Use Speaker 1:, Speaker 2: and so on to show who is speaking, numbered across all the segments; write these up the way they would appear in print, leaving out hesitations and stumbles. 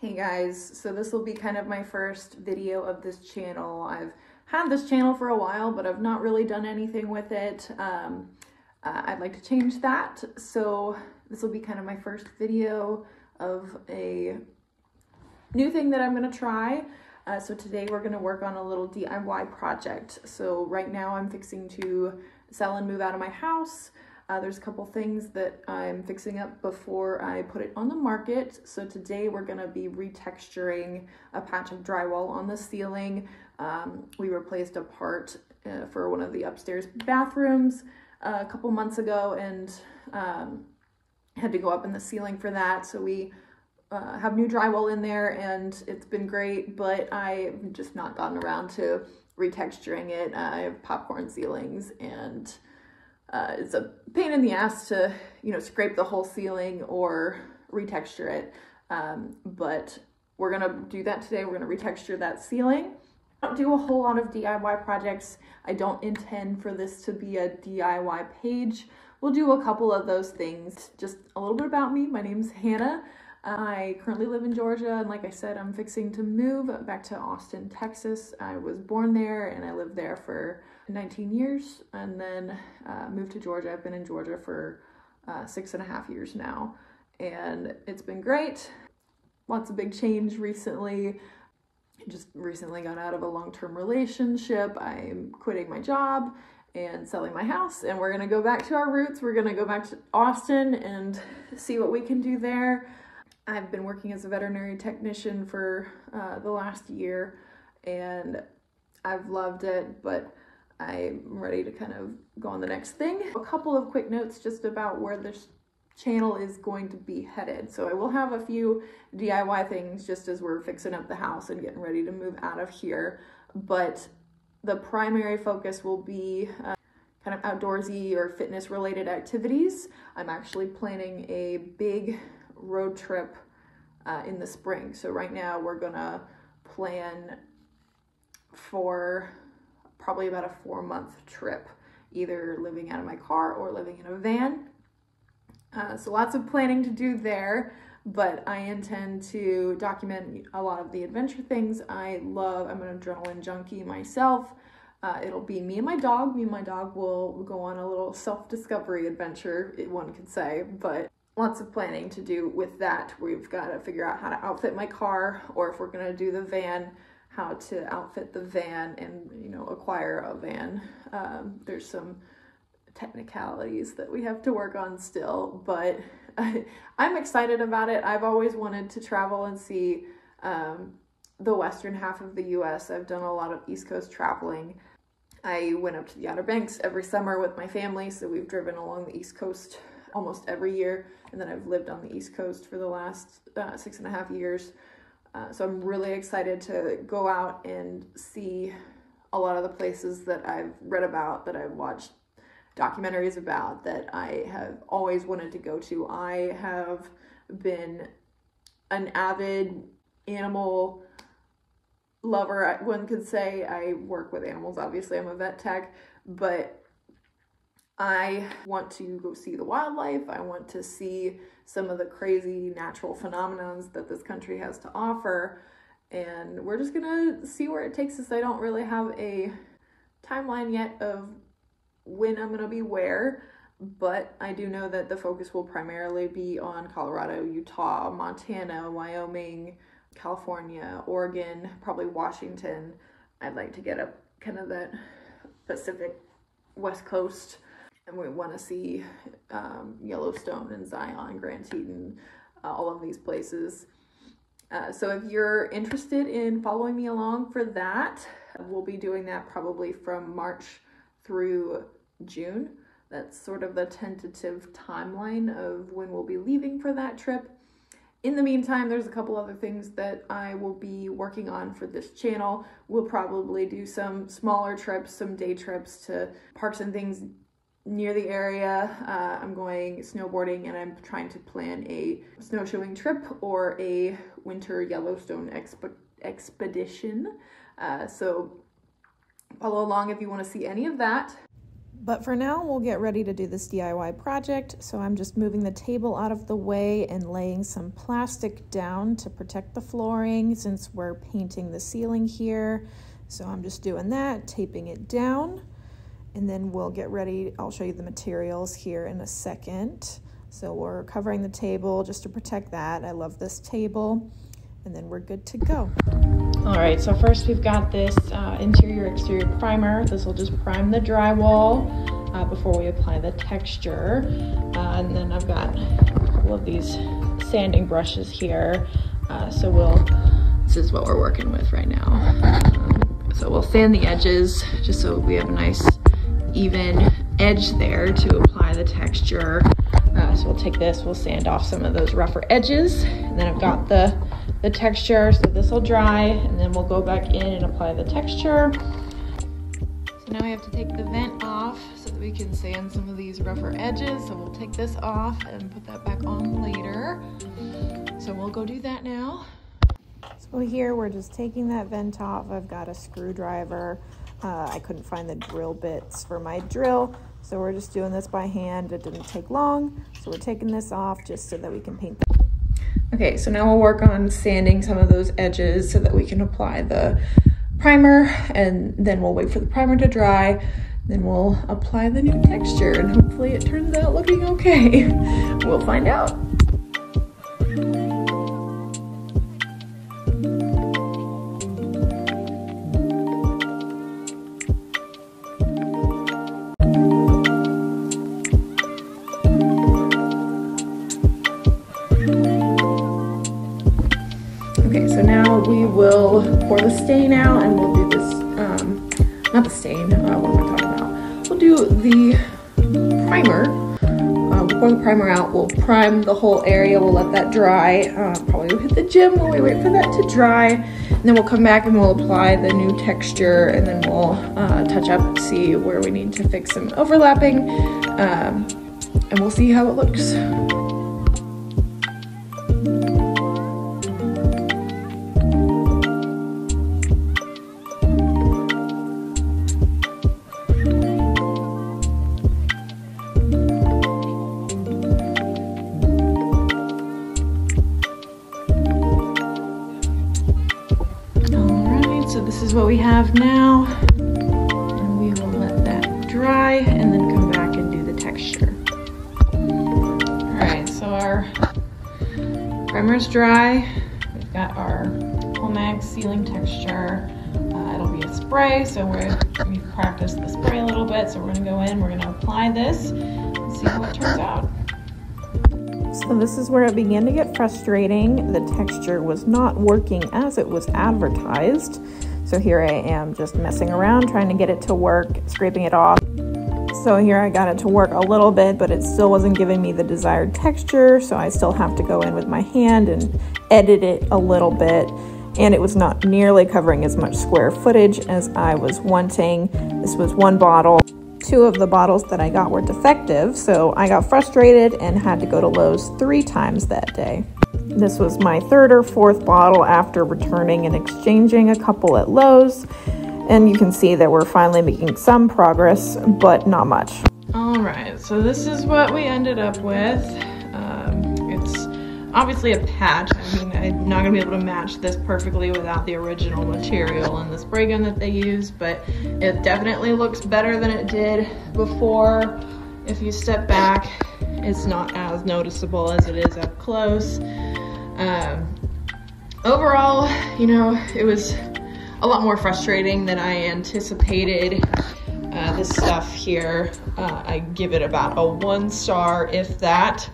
Speaker 1: Hey guys, so this will be kind of my first video of this channel. I've had this channel for a while, but I've not really done anything with it. I'd like to change that, so this will be kind of my first video of a new thing that I'm going to try. So today we're going to work on a little DIY project. So right now I'm fixing to sell and move out of my house. There's a couple things that I'm fixing up before I put it on the market. So today we're going to be retexturing a patch of drywall on the ceiling. We replaced a part for one of the upstairs bathrooms a couple months ago and had to go up in the ceiling for that. So we have new drywall in there and it's been great, but I've just not gotten around to retexturing it. I have popcorn ceilings and it's a pain in the ass to, scrape the whole ceiling or retexture it. But we're going to do that today. We're going to retexture that ceiling. I don't do a whole lot of DIY projects. I don't intend for this to be a DIY page. We'll do a couple of those things. Just a little bit about me. My name's Hannah. I currently live in Georgia, and like I said, I'm fixing to move back to Austin, Texas. I was born there and I lived there for 19 years and then moved to Georgia. I've been in Georgia for 6.5 years now, and it's been great. Lots of big change recently. Just recently got out of a long-term relationship. I'm quitting my job and selling my house, and we're gonna go back to our roots. We're gonna go back to Austin and see what we can do there. I've been working as a veterinary technician for the last year and I've loved it, but I'm ready to kind of go on the next thing. A couple of quick notes just about where this channel is going to be headed. So I will have a few DIY things just as we're fixing up the house and getting ready to move out of here, but the primary focus will be kind of outdoorsy or fitness related activities. I'm actually planning a big road trip in the spring. So right now we're gonna plan for probably about a 4-month trip, either living out of my car or living in a van. So lots of planning to do there, but I intend to document a lot of the adventure things I love. I'm an adrenaline junkie myself. It'll be me and my dog. Me and my dog will go on a little self-discovery adventure, one could say, but lots of planning to do with that. We've got to figure out how to outfit my car, or if we're going to do the van, how to outfit the van and, acquire a van. There's some technicalities that we have to work on still, but I'm excited about it. I've always wanted to travel and see the western half of the US. I've done a lot of East Coast traveling. I went up to the Outer Banks every summer with my family, so we've driven along the East Coast almost every year, and then I've lived on the East Coast for the last 6.5 years. So I'm really excited to go out and see a lot of the places that I've read about, that I've watched documentaries about, that I have always wanted to go to. I have been an avid animal lover, one could say. I work with animals, obviously. I'm a vet tech, but I want to go see the wildlife. I want to see some of the crazy natural phenomena that this country has to offer. And we're just gonna see where it takes us. I don't really have a timeline yet of when I'm gonna be where, but I do know that the focus will primarily be on Colorado, Utah, Montana, Wyoming, California, Oregon, probably Washington. I'd like to get up kind of that Pacific West Coast. And we want to see Yellowstone and Zion, Grand Teton, all of these places. So if you're interested in following me along for that, we'll be doing that probably from March through June. That's sort of the tentative timeline of when we'll be leaving for that trip. In the meantime, there's a couple other things that I will be working on for this channel. We'll probably do some smaller trips, some day trips to parks and things near the area. I'm going snowboarding and I'm trying to plan a snowshoeing trip or a winter Yellowstone expedition. So follow along if you want to see any of that. But for now, we'll get ready to do this DIY project. So I'm just moving the table out of the way and laying some plastic down to protect the flooring since we're painting the ceiling here. So I'm just doing that, taping it down, and then we'll get ready. I'll show you the materials here in a second. So we're covering the table just to protect that. I love this table, and then we're good to go. All right, so first we've got this interior-exterior primer. This will just prime the drywall before we apply the texture. And then I've got a couple of these sanding brushes here. This is what we're working with right now. So we'll sand the edges just so we have a nice even edge there to apply the texture. So we'll take this, we'll sand off some of those rougher edges. And then I've got the texture, so this will dry, and then we'll go back in and apply the texture. So now we have to take the vent off so that we can sand some of these rougher edges. So we'll take this off and put that back on later. So we'll go do that now. So here we're just taking that vent off. I've got a screwdriver. I couldn't find the drill bits for my drill, so we're just doing this by hand. It didn't take long, so we're taking this off just so that we can paint them. Okay, so now we'll work on sanding some of those edges so that we can apply the primer, and then we'll wait for the primer to dry. Then we'll apply the new texture, and hopefully it turns out looking okay. We'll find out. Okay, so now we will pour the stain out, and we'll do this, not the stain, what am I talking about? We'll do the primer. We'll pour the primer out, we'll prime the whole area, we'll let that dry. Probably we'll hit the gym while we wait for that to dry. And then we'll come back and we'll apply the new texture, and then we'll touch up, see where we need to fix some overlapping, and we'll see how it looks. So this is what we have now, and we will let that dry and then come back and do the texture. All right, so our primer's dry. We've got our Polmax ceiling texture. It'll be a spray, so we've practiced the spray a little bit, so we're gonna go in, we're gonna apply this and see how it turns out. So this is where it began to get frustrating. The texture was not working as it was advertised. So here I am just messing around, trying to get it to work, scraping it off. So here I got it to work a little bit, but it still wasn't giving me the desired texture. So I still have to go in with my hand and edit it a little bit. And it was not nearly covering as much square footage as I was wanting. This was one bottle. 2 of the bottles that I got were defective, so I got frustrated and had to go to Lowe's 3 times that day. This was my 3rd or 4th bottle after returning and exchanging a couple at Lowe's, and you can see that we're finally making some progress, but not much. All right, so this is what we ended up with. It's obviously a patch. I mean, I'm not gonna be able to match this perfectly without the original material and the spray gun that they used, but it definitely looks better than it did before. If you step back, it's not as noticeable as it is up close. Overall, you know, it was a lot more frustrating than I anticipated. This stuff here, I give it about a 1 star, if that.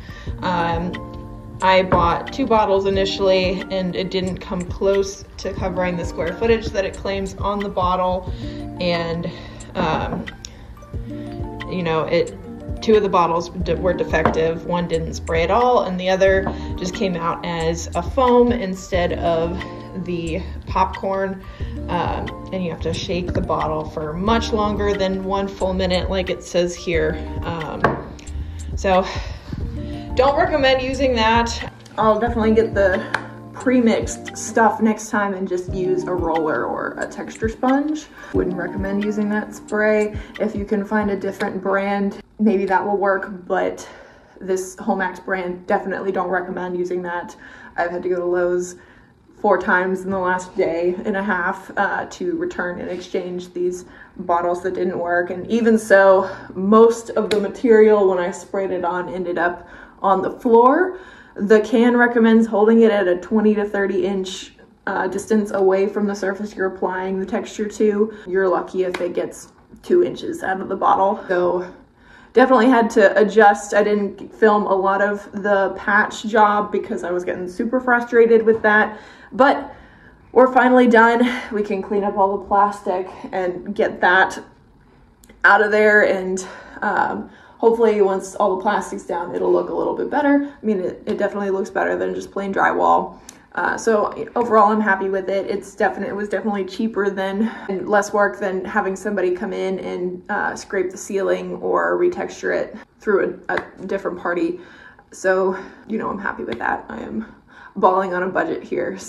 Speaker 1: I bought 2 bottles initially, and it didn't come close to covering the square footage that it claims on the bottle. And, you know, 2 of the bottles were defective. 1 didn't spray at all, and the other just came out as a foam instead of the popcorn. And you have to shake the bottle for much longer than 1 full minute like it says here. So don't recommend using that. I'll definitely get the pre-mixed stuff next time and just use a roller or a texture sponge. Wouldn't recommend using that spray. If you can find a different brand, maybe that will work, but this Homax brand, definitely don't recommend using that. I've had to go to Lowe's 4 times in the last day and a half to return and exchange these bottles that didn't work. And even so, most of the material when I sprayed it on ended up on the floor. The can recommends holding it at a 20 to 30 inch distance away from the surface you're applying the texture to. You're lucky if it gets 2 inches out of the bottle. So definitely had to adjust. I didn't film a lot of the patch job because I was getting super frustrated with that, but we're finally done. We can clean up all the plastic and get that out of there, and hopefully once all the plastic's down, it'll look a little bit better. I mean, it definitely looks better than just plain drywall. So overall, I'm happy with it. It was definitely cheaper and less work than having somebody come in and scrape the ceiling or retexture it through a different party. So, you know, I'm happy with that. I am balling on a budget here.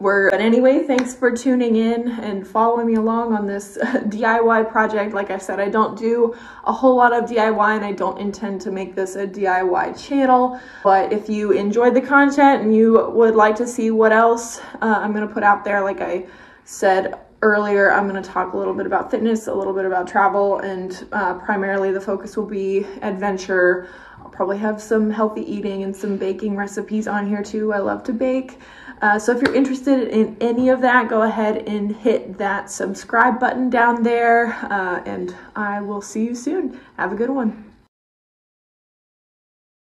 Speaker 1: But anyway, thanks for tuning in and following me along on this DIY project. Like I said, I don't do a whole lot of DIY and I don't intend to make this a DIY channel. But if you enjoyed the content and you would like to see what else I'm going to put out there, like I said earlier, I'm going to talk a little bit about fitness, a little bit about travel, and primarily the focus will be adventure. I'll probably have some healthy eating and some baking recipes on here too. I love to bake. So if you're interested in any of that, go ahead and hit that subscribe button down there, and I will see you soon. Have a good one.